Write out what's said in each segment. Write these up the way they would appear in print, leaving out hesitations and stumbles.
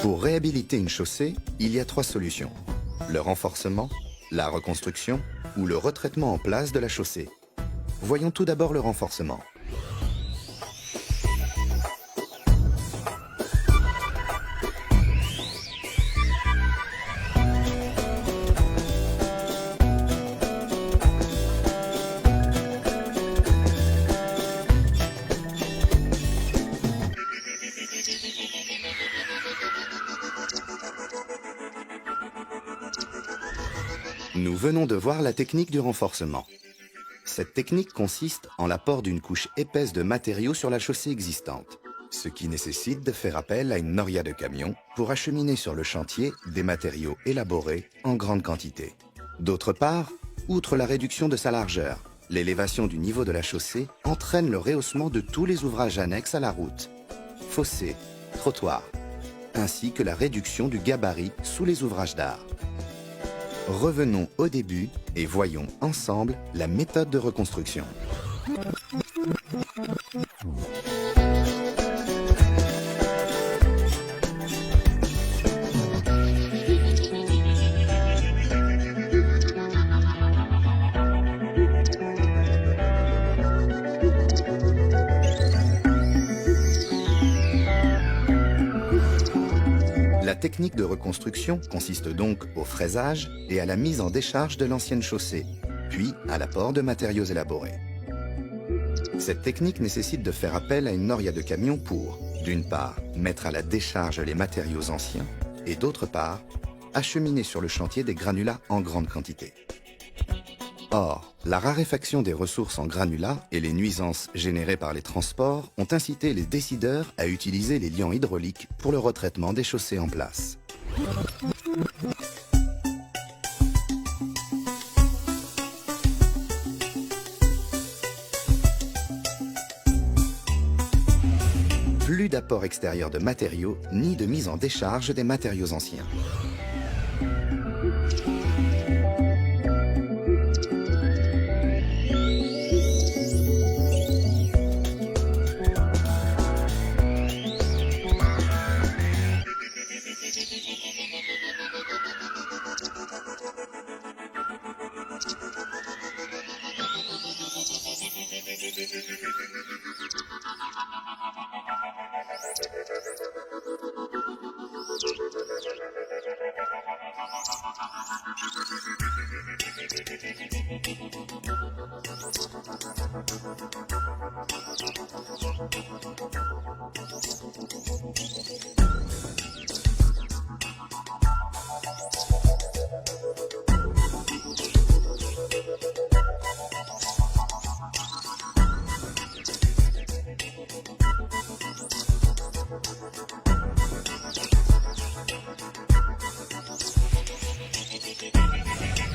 Pour réhabiliter une chaussée, il y a 3 solutions. Le renforcement, la reconstruction ou le retraitement en place de la chaussée. Voyons tout d'abord le renforcement. Nous venons de voir la technique du renforcement. Cette technique consiste en l'apport d'une couche épaisse de matériaux sur la chaussée existante, ce qui nécessite de faire appel à une noria de camion pour acheminer sur le chantier des matériaux élaborés en grande quantité. D'autre part, outre la réduction de sa largeur, l'élévation du niveau de la chaussée entraîne le rehaussement de tous les ouvrages annexes à la route, fossés, trottoirs, ainsi que la réduction du gabarit sous les ouvrages d'art. Revenons au début et voyons ensemble la méthode de reconstruction. La technique de reconstruction consiste donc au fraisage et à la mise en décharge de l'ancienne chaussée, puis à l'apport de matériaux élaborés. Cette technique nécessite de faire appel à une noria de camion pour, d'une part, mettre à la décharge les matériaux anciens et d'autre part, acheminer sur le chantier des granulats en grande quantité. Or, la raréfaction des ressources en granulats et les nuisances générées par les transports ont incité les décideurs à utiliser les liants hydrauliques pour le retraitement des chaussées en place. Plus d'apport extérieur de matériaux ni de mise en décharge des matériaux anciens.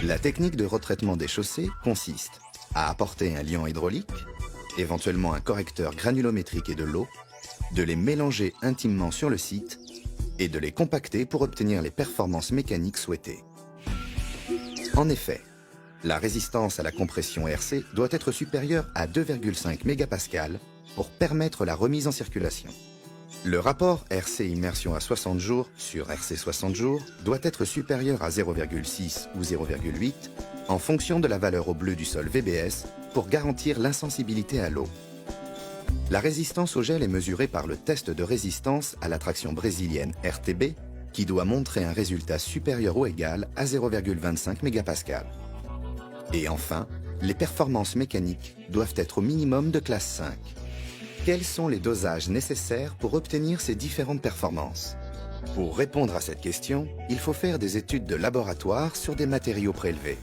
La technique de retraitement des chaussées consiste à apporter un liant hydraulique, éventuellement un correcteur granulométrique et de l'eau, de les mélanger intimement sur le site et de les compacter pour obtenir les performances mécaniques souhaitées. En effet, la résistance à la compression RC doit être supérieure à 2,5 mégapascales pour permettre la remise en circulation. Le rapport RC immersion à 60 jours sur RC 60 jours doit être supérieur à 0,6 ou 0,8 en fonction de la valeur au bleu du sol VBS pour garantir l'insensibilité à l'eau. La résistance au gel est mesurée par le test de résistance à la traction brésilienne RTB qui doit montrer un résultat supérieur ou égal à 0,25 mégapascales. Et enfin, les performances mécaniques doivent être au minimum de classe 5. Quels sont les dosages nécessaires pour obtenir ces différentes performances? Pour répondre à cette question, il faut faire des études de laboratoire sur des matériaux prélevés.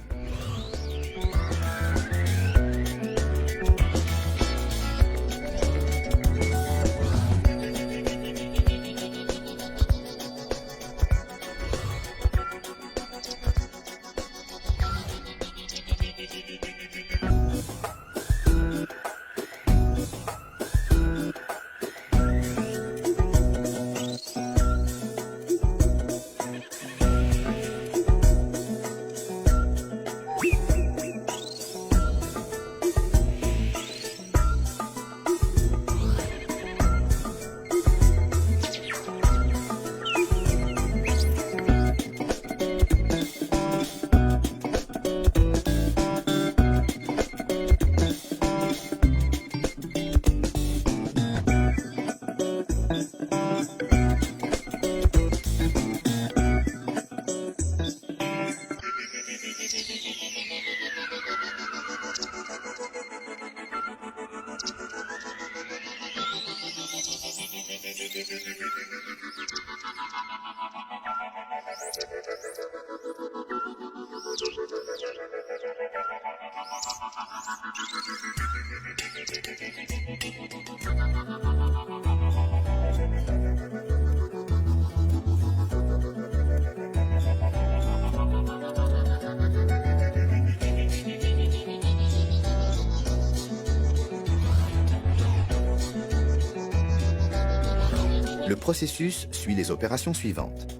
Le processus suit les opérations suivantes.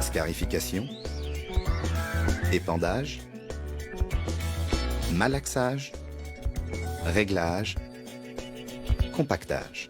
Scarification, épandage, malaxage, réglage, compactage.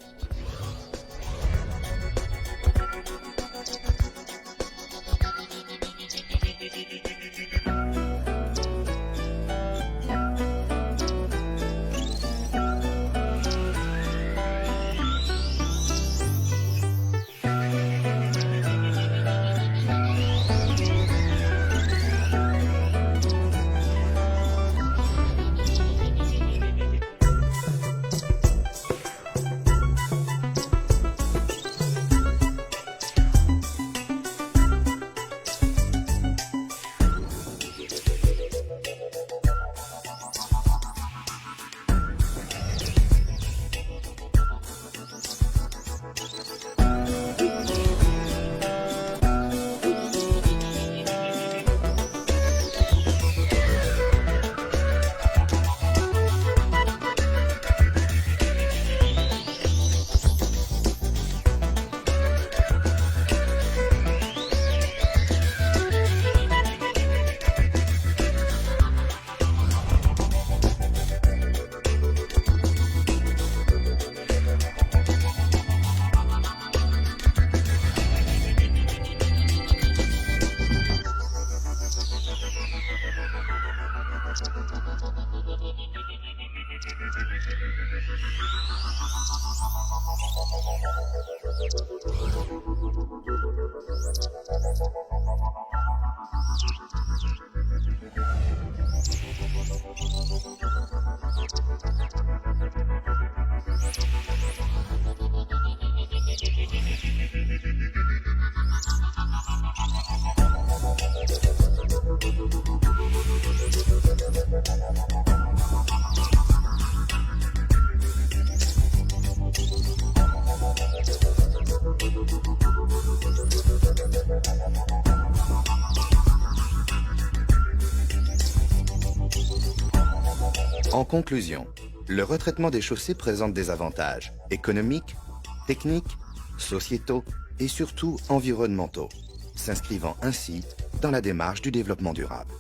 En conclusion, le retraitement des chaussées présente des avantages économiques, techniques, sociétaux et surtout environnementaux, s'inscrivant ainsi dans la démarche du développement durable.